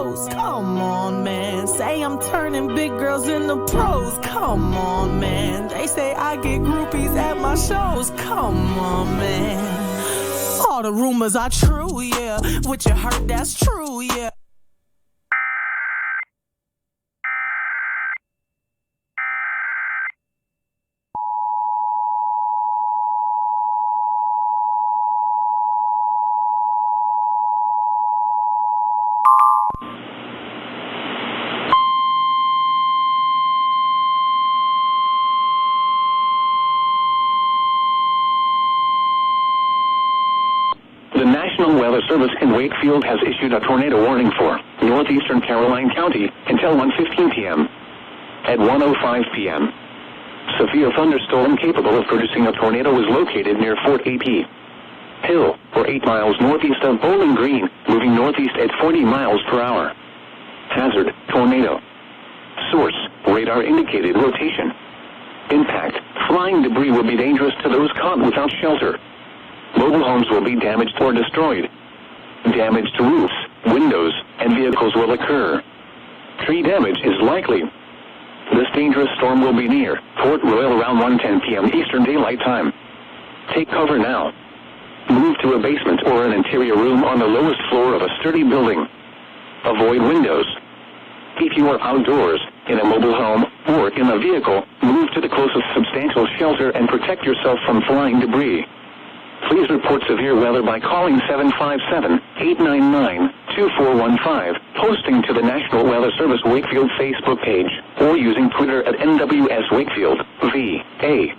clothes. Come on, man. Say I'm turning big girls into pros. Come on, man. They say I get groupies at my shows. Come on, man. All the rumors are true, yeah. What you heard, that's true, yeah. The National Weather Service in Wakefield has issued a tornado warning for northeastern Caroline County until 1:15 p.m. At 1:05 p.m., severe thunderstorm capable of producing a tornado was located near Fort A.P. Hill, or 8 miles northeast of Bowling Green, moving northeast at 40 miles per hour. Hazard, tornado. Source, radar indicated rotation. Impact, flying debris will be dangerous to those caught without shelter. Mobile homes will be damaged or destroyed. Damage to roofs, windows, and vehicles will occur. Tree damage is likely. This dangerous storm will be near Port Royal around 1:10 p.m. Eastern Daylight Time. Take cover now. Move to a basement or an interior room on the lowest floor of a sturdy building. Avoid windows. If you are outdoors, in a mobile home, or in a vehicle, move to the closest substantial shelter and protect yourself from flying debris. Please report severe weather by calling 757-899-2415, posting to the National Weather Service Wakefield Facebook page, or using Twitter at NWS Wakefield, VA.